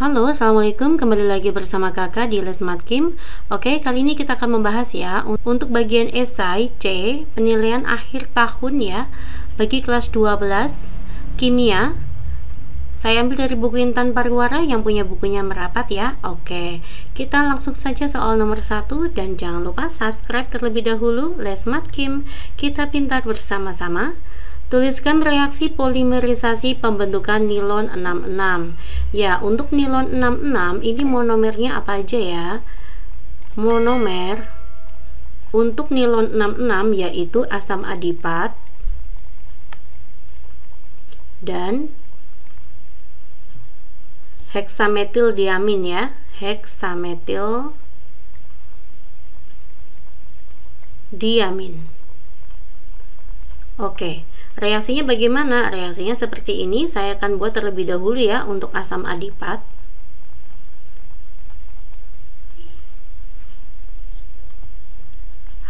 Halo, assalamualaikum. Kembali lagi bersama kakak di Les Matkim. Oke, kali ini kita akan membahas ya untuk bagian esai C, penilaian akhir tahun ya, bagi kelas 12 kimia. Saya ambil dari buku Intan Pariwara yang punya bukunya merapat ya. Oke, kita langsung saja soal nomor 1 dan jangan lupa subscribe terlebih dahulu Les Matkim. Kita pintar bersama-sama. Tuliskan reaksi polimerisasi pembentukan nilon 66. Ya, untuk nilon 66 ini monomernya apa aja ya? Monomer untuk nilon 66 yaitu asam adipat dan heksametildiamin ya, heksametildiamin. Oke, reaksinya bagaimana? Reaksinya seperti ini. Saya akan buat terlebih dahulu ya untuk asam adipat.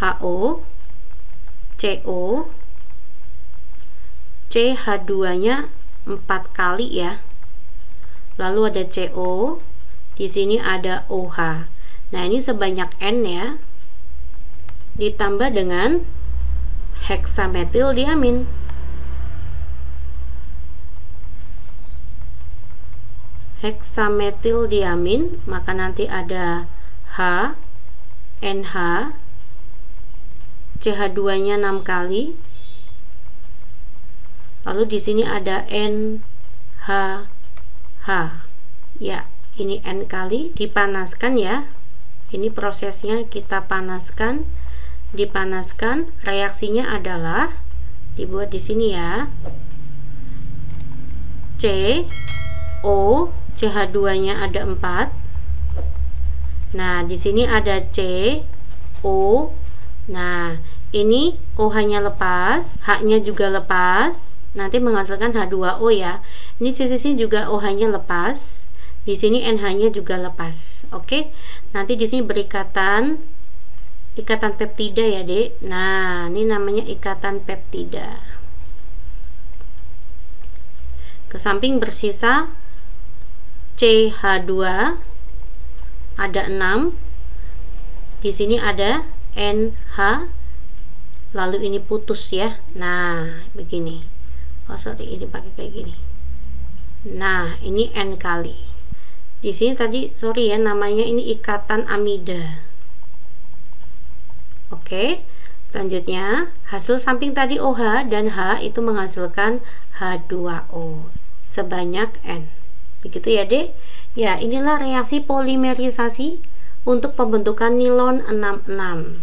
HO, CO, CH2-nya 4 kali ya. Lalu ada CO, di sini ada OH. Nah, ini sebanyak N ya. Ditambah dengan heksametildiamin. Heksametildiamin, maka nanti ada H, NH, CH2-nya 6 kali. Lalu di sini ada NHH. Ya, ini N kali dipanaskan ya. Ini prosesnya kita panaskan, dipanaskan. Reaksinya adalah dibuat di sini ya. C, O, CH2-nya ada 4. Nah, di sini ada C, O. Nah, ini OH-nya lepas, H-nya juga lepas. Nanti menghasilkan H2O ya. Ini sisi juga OH-nya lepas. Di sini NH-nya juga lepas. Oke. Nanti di sini berikatan peptida ya, Dek. Nah, ini namanya ikatan peptida. Ke samping bersisa CH2 ada 6. Di sini ada NH. Lalu ini putus ya. Nah, begini. Oh, sorry, ini pakai kayak gini. Nah, ini N kali. Di sini tadi, sorry ya, namanya ini ikatan amida. Oke, selanjutnya hasil samping tadi OH dan H itu menghasilkan H2O sebanyak N. Begitu ya, Dek? Ya, inilah reaksi polimerisasi untuk pembentukan nilon 66.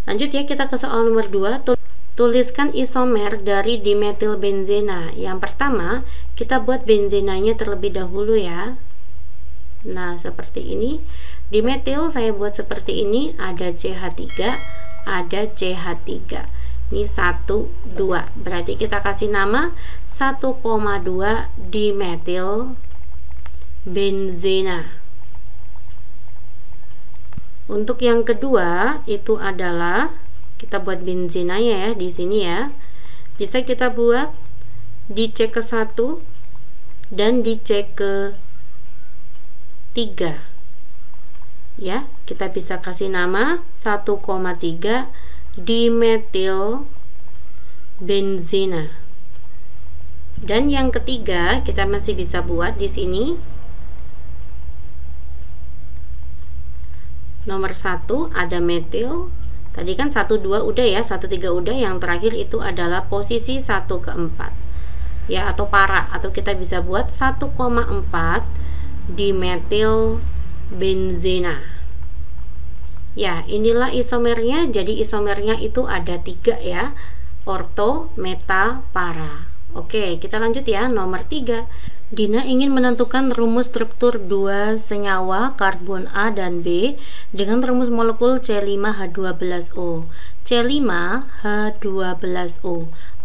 Lanjut ya, kita ke soal nomor 2. Tuliskan isomer dari dimetilbenzena. Yang pertama, kita buat benzenanya terlebih dahulu ya. Nah, seperti ini. Dimetil saya buat seperti ini, ada CH3, ada CH3. Ini 1, 2. Berarti kita kasih nama 1,2 dimetil benzena. Untuk yang kedua itu adalah kita buat benzenanya ya di sini ya. Bisa kita buat di C ke 1 dan di C ke 3. Ya, kita bisa kasih nama 1,3 dimetil benzena. Dan yang ketiga kita masih bisa buat di sini. Nomor 1 ada metil. Tadi kan 1, 2 udah ya, 1, 3 udah. Yang terakhir itu adalah posisi 1 ke 4. Ya, atau para, atau kita bisa buat 1,4 dimetil benzena. Ya, inilah isomernya. Jadi isomernya itu ada 3 ya. Orto, meta, para. Oke, kita lanjut ya. Nomor 3. Dina ingin menentukan rumus struktur 2 senyawa karbon A dan B dengan rumus molekul C5H12O. C5H12O.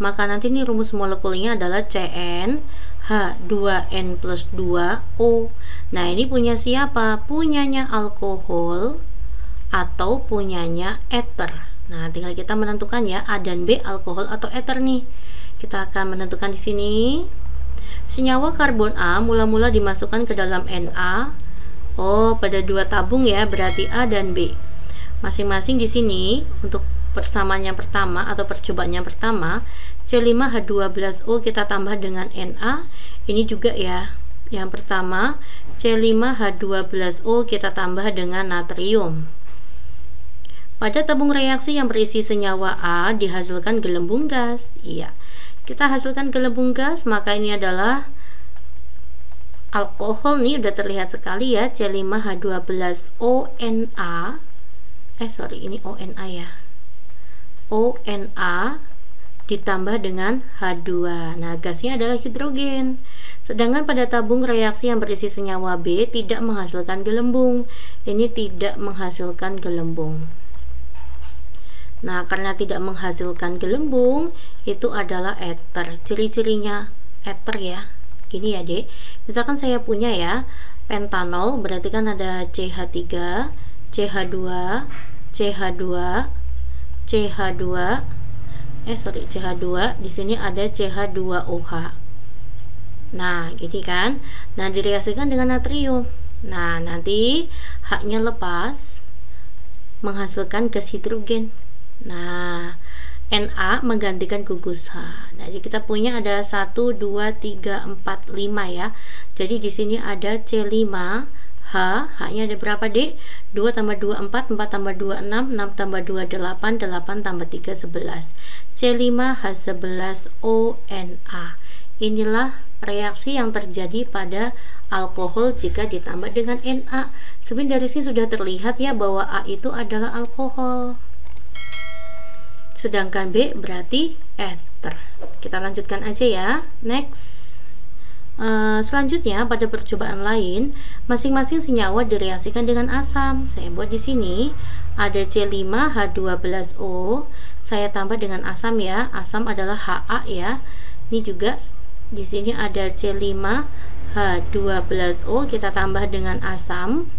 Maka nanti ini rumus molekulnya adalah CnH2n+2O. Nah, ini punya siapa? Punyanya alkohol atau punyanya ether. Nah, tinggal kita menentukan ya A dan B, alkohol atau ether nih. Kita akan menentukan di sini. senyawa karbon A mula-mula dimasukkan ke dalam Na. Oh, pada 2 tabung ya, berarti A dan B. Masing-masing di sini untuk persamaan yang pertama atau percobaan yang pertama, C5H12O kita tambah dengan Na. Ini juga ya, yang pertama C5H12O kita tambah dengan natrium. Pada tabung reaksi yang berisi senyawa A dihasilkan gelembung gas. Iya, kita hasilkan gelembung gas, maka ini adalah alkohol nih, udah terlihat sekali ya, C5H12ONA. Ini ONA ya. ONA ditambah dengan H2. Nah, gasnya adalah hidrogen. Sedangkan pada tabung reaksi yang berisi senyawa B tidak menghasilkan gelembung. Ini tidak menghasilkan gelembung. Nah, karena tidak menghasilkan gelembung, itu adalah ether. Ciri-cirinya ether ya. Gini ya, Dek. Misalkan saya punya ya, pentanol, berarti kan ada CH3, CH2, CH2, CH2, CH2, di sini ada CH2OH. Nah, gitu kan. Nah, direaksikan dengan natrium. Nah, nanti H-nya lepas menghasilkan gas hidrogen. Nah, Na menggantikan gugus H. Nah, jadi kita punya ada 1, 2, 3, 4, 5 ya. Jadi di sini ada C5H, H-nya ada berapa, Dek? 2 tambah 2, 4, 4 tambah 2, 6, 6 tambah 2, 8, 8 tambah 3, 11. C5H11ONA. Inilah reaksi yang terjadi pada alkohol jika ditambah dengan Na. Sebenarnya dari sini sudah terlihat ya bahwa A itu adalah alkohol. Sedangkan B berarti ether. Kita lanjutkan aja ya. Next. Selanjutnya pada percobaan lain, masing-masing senyawa direaksikan dengan asam. Saya buat di sini ada C5H12O. Saya tambah dengan asam ya. Asam adalah Ha ya. Ini juga di sini ada C5H12O. Kita tambah dengan asam.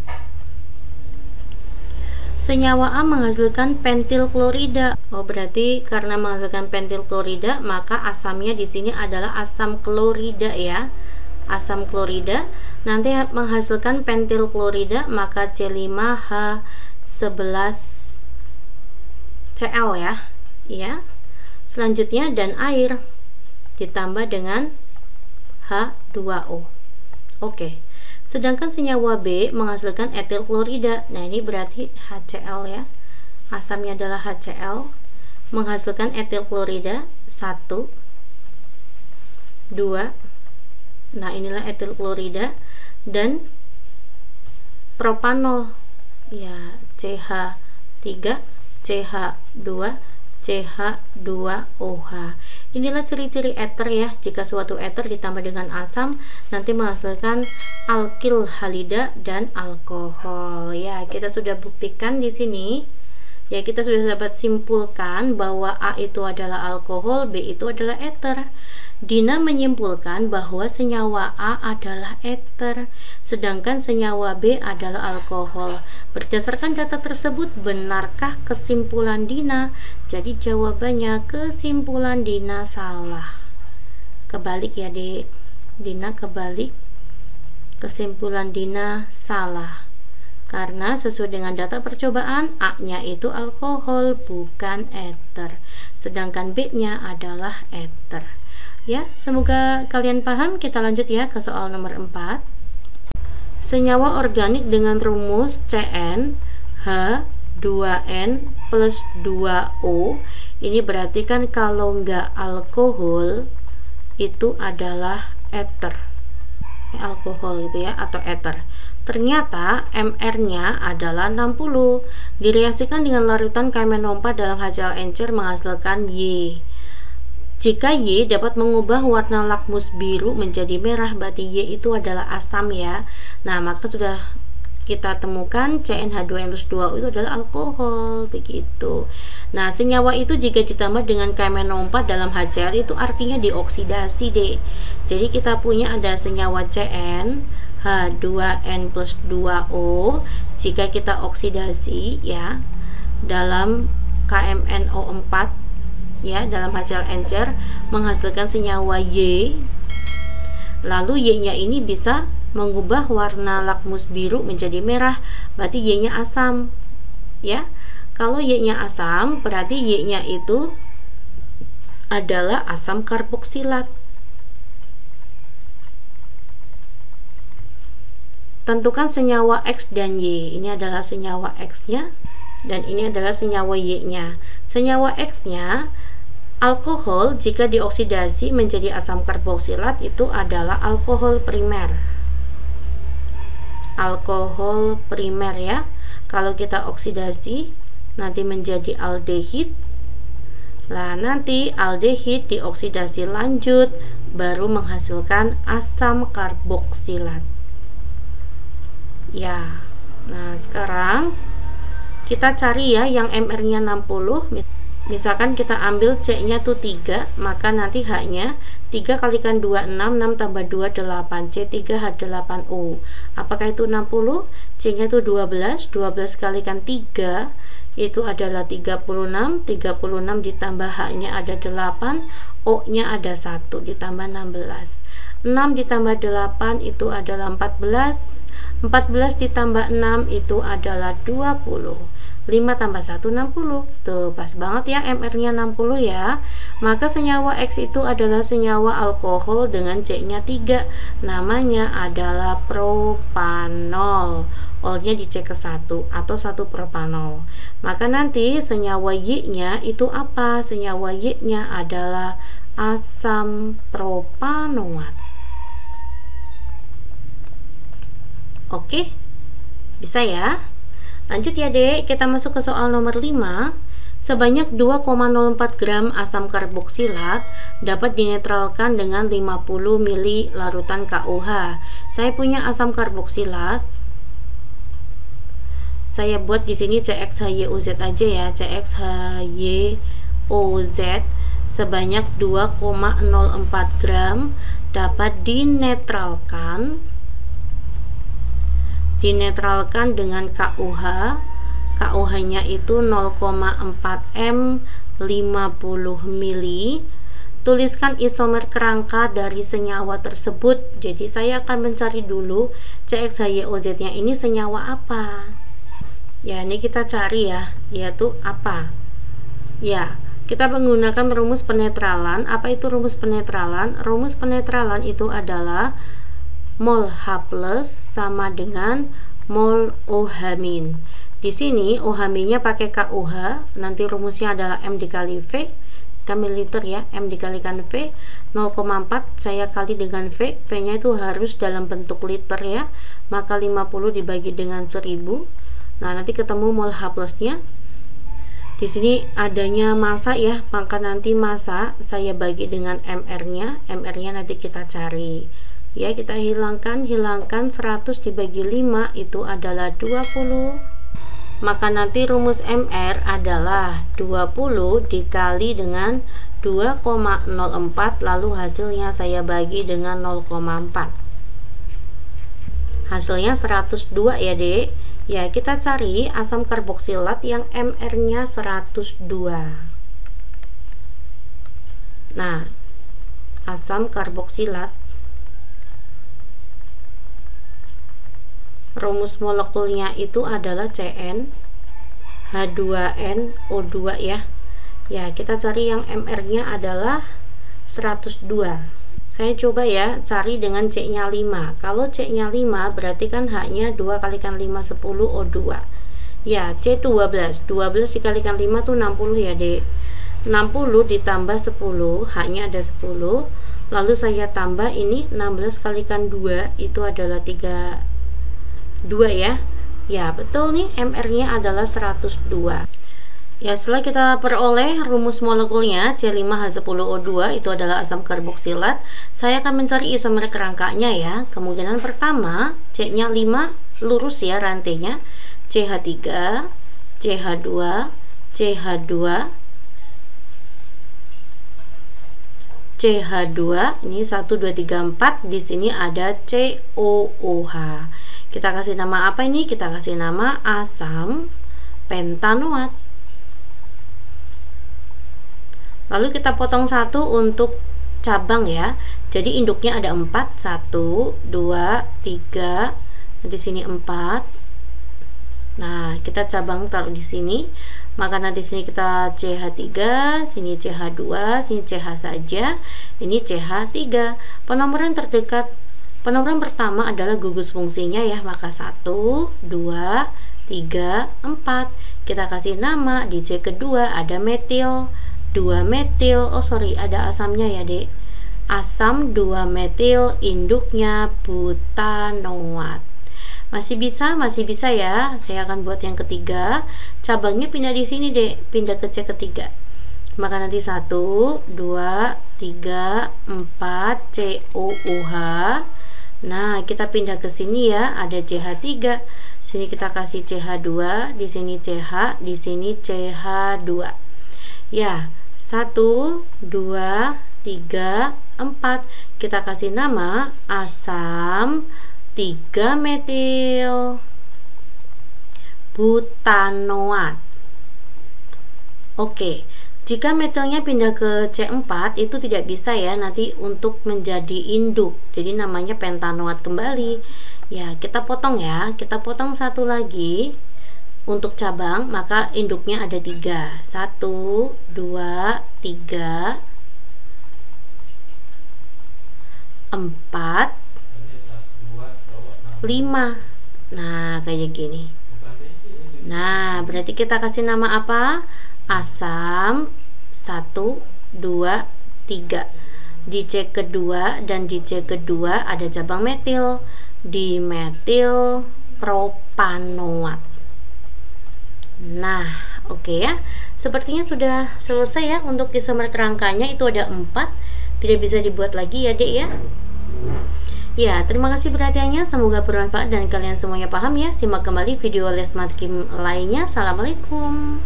Senyawa A menghasilkan pentil klorida. Oh, berarti karena menghasilkan pentil klorida, maka asamnya di sini adalah asam klorida ya. Asam klorida nanti menghasilkan pentil klorida, maka C5H11Cl ya. Iya. Selanjutnya dan air ditambah dengan H2O. Oke. Sedangkan senyawa B menghasilkan etil klorida. Nah, ini berarti HCl ya. Asamnya adalah HCl. Menghasilkan etil klorida 1, 2. Nah, inilah etil klorida. Dan propanol. Ya, CH3, CH2, CH2OH. Inilah ciri-ciri ether ya. Jika suatu ether ditambah dengan asam, nanti menghasilkan alkil halida dan alkohol. Ya, kita sudah buktikan di sini. Ya, kita sudah dapat simpulkan bahwa A itu adalah alkohol, B itu adalah ether. Dina menyimpulkan bahwa senyawa A adalah ether, sedangkan senyawa B adalah alkohol. Berdasarkan data tersebut, benarkah kesimpulan Dina? Jadi jawabannya kesimpulan Dina salah. Kebalik ya, Dek. Dina kebalik. Kesimpulan Dina salah. Karena sesuai dengan data percobaan, A-nya itu alkohol, bukan ether. Sedangkan B-nya adalah ether. Ya, semoga kalian paham. Kita lanjut ya ke soal nomor 4. Senyawa organik dengan rumus CnH2n plus 2O. Ini berarti kan kalau nggak alkohol itu adalah ether. Alkohol itu ya, atau ether. Ternyata MR-nya adalah 60. Direaksikan dengan larutan KMNO4 dalam HCl encer menghasilkan Y. Jika Y dapat mengubah warna lakmus biru menjadi merah, berarti Y itu adalah asam ya. Nah, maka sudah kita temukan CnH2n+2O itu adalah alkohol, begitu. Nah, senyawa itu jika ditambah dengan KMNO4 dalam HCl itu artinya dioksidasi deh. Jadi kita punya ada senyawa CnH2n+2O. Jika kita oksidasi ya dalam KMNO4 ya dalam HCl encer menghasilkan senyawa Y. Lalu Y-nya ini bisa mengubah warna lakmus biru menjadi merah, berarti Y-nya asam. Ya. Kalau Y-nya asam, berarti Y-nya itu adalah asam karboksilat. Tentukan senyawa X dan Y. Ini adalah senyawa X-nya dan ini adalah senyawa Y-nya. Senyawa X-nya, alkohol jika dioksidasi menjadi asam karboksilat itu adalah alkohol primer. Alkohol primer ya. Kalau kita oksidasi nanti menjadi aldehid. Nah, nanti aldehid dioksidasi lanjut baru menghasilkan asam karboksilat. Ya. Nah, sekarang kita cari ya yang MR-nya 60. Misalkan kita ambil C-nya tuh 3, maka nanti H-nya 3 kalikan 2, 6, 6 tambah 2, 8, C3H8O. Apakah itu 60? C-nya itu 12, 12 kalikan 3, itu adalah 36, 36 ditambah H-nya ada 8, O-nya ada 1, ditambah 16. 6 ditambah 8 itu adalah 14, 14 ditambah 6 itu adalah 20. 5 tambah 1, 60. Tuh, pas banget ya MR-nya 60 ya. Maka senyawa X itu adalah senyawa alkohol dengan C-nya 3. Namanya adalah propanol. O-nya dicek ke 1 atau 1 propanol. Maka nanti senyawa Y-nya itu apa? Senyawa Y-nya adalah asam propanoat. Oke? Bisa ya? Lanjut ya dek, kita masuk ke soal nomor 5. Sebanyak 2,04 gram asam karboksilat dapat dinetralkan dengan 50 ml larutan KOH. Saya punya asam karboksilat. Saya buat di sini CXHYOZ aja ya, CXHYOZ sebanyak 2,04 gram dapat dinetralkan dengan KOH. KOH-nya itu 0,4 M 50 mili. Tuliskan isomer kerangka dari senyawa tersebut. Jadi saya akan mencari dulu CXHYOZ-nya ini senyawa apa. Ya, ini kita cari ya, yaitu apa. Ya, kita menggunakan rumus penetralan. Apa itu rumus penetralan? Rumus penetralan itu adalah mol H+ sama dengan mol OH-. Di sini OH-nya pakai KOH, nanti rumusnya adalah M dikali V, mililiter ya, M dikalikan V, 0,4 saya kali dengan V, V-nya itu harus dalam bentuk liter ya, maka 50 dibagi dengan 1000. Nah, nanti ketemu mol H+-nya. Di sini adanya massa ya, maka nanti massa saya bagi dengan MR-nya. MR-nya nanti kita cari. Ya, kita hilangkan 100 dibagi 5 itu adalah 20. Maka nanti rumus MR adalah 20 dikali dengan 2,04, lalu hasilnya saya bagi dengan 0,4. Hasilnya 102 ya dek. Ya, kita cari asam karboksilat yang MR-nya 102. Nah, asam karboksilat rumus molekulnya itu adalah CN H2NO2 ya. Ya, kita cari yang MR-nya adalah 102. Saya coba ya cari dengan C-nya 5. Kalau C-nya 5 berarti kan H-nya 2 kalikan 5 10 O2. Ya, C 12. 12 dikalikan 5 tuh 60 ya, Dek. 60 ditambah 10, H-nya ada 10. Lalu saya tambah ini 16 kalikan 2 itu adalah 32 ya. Ya, betul nih, MR-nya adalah 102. Ya, setelah kita peroleh rumus molekulnya C5H10O2 itu adalah asam karboksilat, saya akan mencari isomer kerangkanya ya. Kemungkinan pertama, C-nya 5 lurus ya rantainya, CH3, CH2, CH2, CH2, ini 1 2 3 4, di sini ada COOH. Kita kasih nama apa ini? Kita kasih nama asam pentanoat. Lalu kita potong 1 untuk cabang ya. Jadi induknya ada 4, 1, 2, 3, nanti sini 4. Nah, kita cabang taruh di sini. Maka nanti sini kita CH3, sini CH2, sini CH saja, ini CH3. Penomoran terdekat, penomoran pertama adalah gugus fungsinya ya, maka 1, 2, 3, 4. Kita kasih nama. Di C kedua ada metil, 2 metil, ada asamnya ya dek, asam 2 metil, induknya butanoat. Masih bisa ya. Saya akan buat yang ketiga. Cabangnya pindah di sini dek, pindah ke C ketiga. Maka nanti 1, 2, 3, 4 COOH. Nah, kita pindah ke sini ya, ada CH3. Sini kita kasih CH2, di sini CH, di sini CH2. Ya, 1, 2, 3, 4. Kita kasih nama asam 3 metil butanoat. Oke, jika metilnya pindah ke C4 itu tidak bisa ya nanti untuk menjadi induk, jadi namanya pentanoat kembali. Ya, kita potong ya, kita potong satu lagi untuk cabang, maka induknya ada 3, 1, 2, 3, 4, 5. Nah, kayak gini. Nah, berarti kita kasih nama apa? Asam 1, 2, 3. Di C kedua dan di C kedua ada cabang metil, dimetil propanoat. Nah, oke ya. Sepertinya sudah selesai ya untuk isomer kerangkanya, itu ada 4. Tidak bisa dibuat lagi ya dek ya. Ya, terima kasih perhatiannya, semoga bermanfaat dan kalian semuanya paham ya. Simak kembali video Les Matkim lainnya. Assalamualaikum.